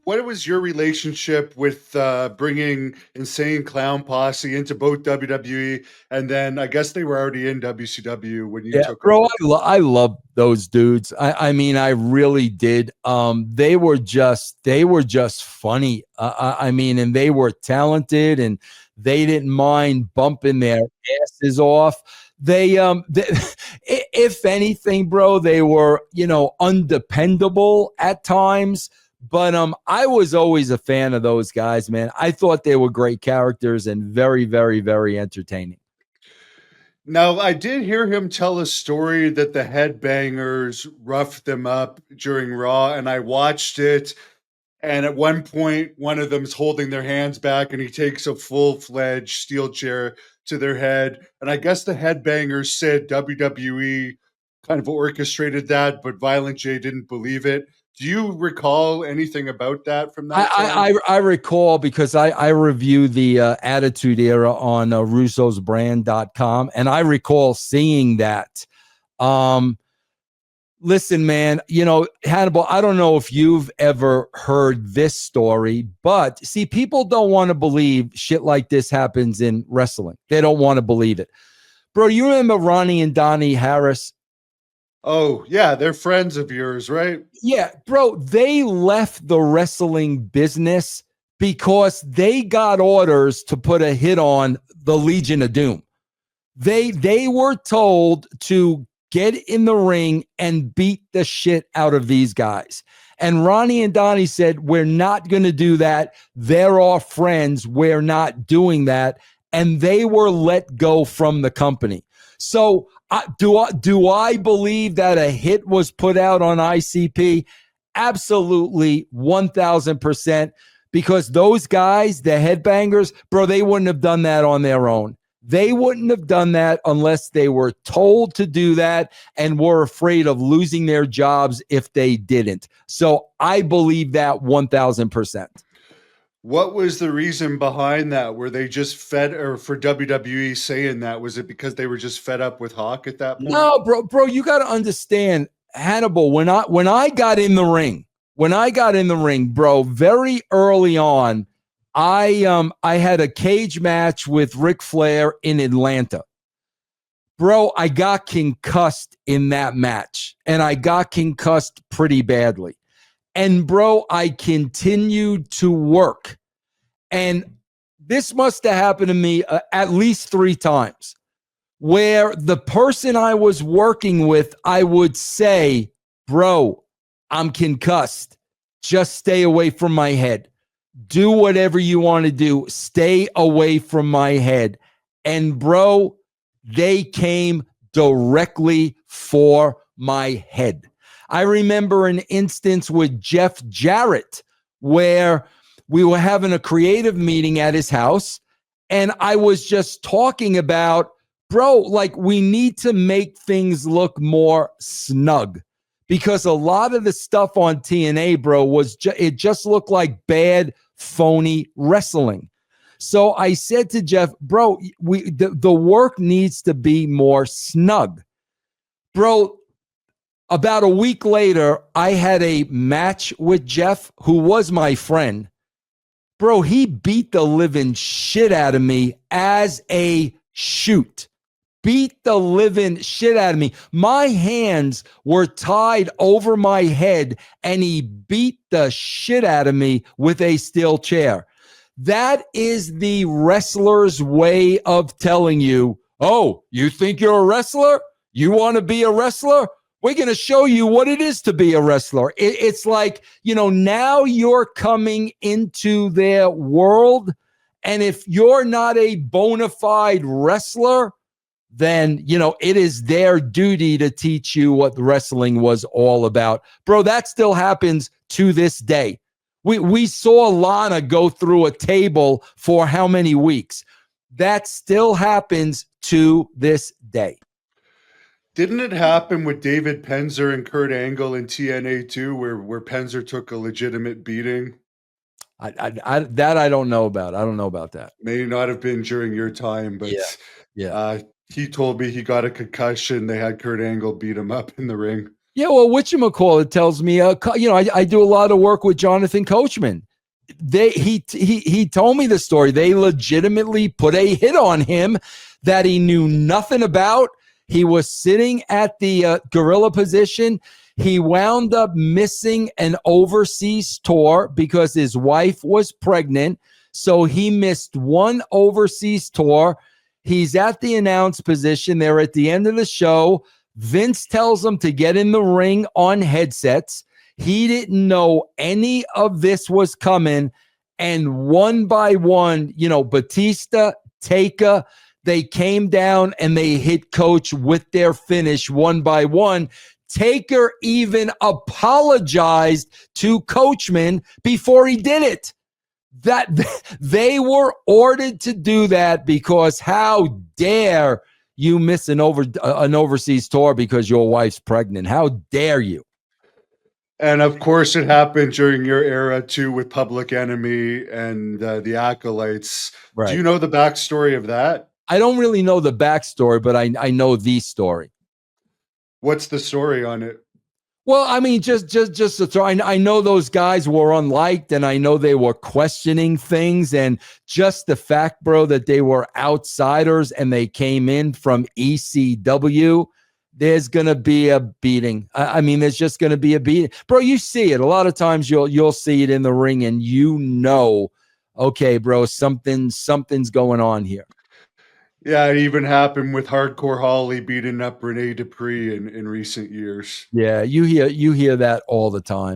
what was your relationship with bringing Insane Clown Posse into both WWE and then I guess they were already in WCW when you Yeah, took bro, over? I love those dudes. I mean, I really did. They were just funny. I mean, and they were talented, and they didn't mind bumping their asses off. If anything, bro, they were undependable at times. But I was always a fan of those guys, man. I thought they were great characters and very, very, very entertaining. Now, I did hear him tell a story that the Headbangers roughed them up during Raw, and I watched it. And at one point, one of them's holding their hands back, and he takes a full-fledged steel chair to their head. And I guess the Headbangers said WWE kind of orchestrated that, but Violent J didn't believe it. Do you recall anything about that from that time? I recall because I review the Attitude Era on russosbrand.com, and I recall seeing that. Listen, man, Hannibal, I don't know if you've ever heard this story, but see, people don't want to believe shit like this happens in wrestling. They don't want to believe it. Bro, you remember Ronnie and Donnie Harris? Oh, yeah, they're friends of yours, right? Yeah, bro, they left the wrestling business because they got orders to put a hit on the Legion of Doom. They were told to get in the ring and beat the shit out of these guys. And Ronnie and Donnie said, "We're not going to do that. They're our friends. We're not doing that." And they were let go from the company. So do I believe that a hit was put out on ICP? Absolutely, 1,000%. Because those guys, the Headbangers, bro, they wouldn't have done that on their own. They wouldn't have done that unless they were told to do that and were afraid of losing their jobs if they didn't. So I believe that 1,000%. What was the reason behind that? Were they just fed, or for WWE saying that? Was it because they were just fed up with Hawk at that point? No, bro, you got to understand, Hannibal. When I got in the ring, bro, very early on, I had a cage match with Ric Flair in Atlanta. Bro, I got concussed in that match, and I got concussed pretty badly. And bro, I continued to work. And this must have happened to me at least 3 times, where the person I was working with, I would say, "Bro, I'm concussed. Just stay away from my head. Do whatever you want to do. Stay away from my head." And bro, they came directly for my head. I remember an instance with Jeff Jarrett where we were having a creative meeting at his house, and I was just talking about, bro, like, we need to make things look more snug, because a lot of the stuff on TNA, bro, it just looked like bad, phony wrestling. So I said to Jeff, "Bro, the work needs to be more snug." Bro, about a week later, I had a match with Jeff, who was my friend. Bro, he beat the living shit out of me as a shoot. Beat the living shit out of me. My hands were tied over my head, and he beat the shit out of me with a steel chair. That is the wrestler's way of telling you, "Oh, you think you're a wrestler? You want to be a wrestler? We're going to show you what it is to be a wrestler." It's like, now you're coming into their world. And if you're not a bona fide wrestler, then, it is their duty to teach you what wrestling was all about. Bro, that still happens to this day. We saw Lana go through a table for how many weeks? That still happens to this day. Didn't it happen with David Penzer and Kurt Angle in TNA too, where Penzer took a legitimate beating? I don't know about. I don't know about that. May not have been during your time, Yeah. but Yeah. he told me he got a concussion. They had Kurt Angle beat him up in the ring. Yeah, well, whatchamacallit tells me, I do a lot of work with Jonathan Coachman. He told me the story. They legitimately put a hit on him that he knew nothing about. He was sitting at the gorilla position. He wound up missing an overseas tour because his wife was pregnant. So he missed one overseas tour. He's at the announce position. They're at the end of the show. Vince tells him to get in the ring on headsets. He didn't know any of this was coming. And one by one, Batista, Taker, they came down and they hit Coach with their finish one by one. Taker even apologized to Coachman before he did it. That they were ordered to do that because how dare you miss an overseas tour because your wife's pregnant? How dare you? And of course, it happened during your era too with Public Enemy and the Acolytes. Do Right. you know the backstory of that? I don't really know the backstory, but I know the story. What's the story on it? Well, I mean, just to throw, I know those guys were unliked, and I know they were questioning things, and just the fact, bro, that they were outsiders and they came in from ECW, there's gonna be a beating. I mean, there's just gonna be a beating, bro. You see it a lot of times. You'll see it in the ring, and okay, bro, something's going on here. Yeah, it even happened with Hardcore Holly beating up Rene Dupree in recent years. Yeah, you hear that all the time.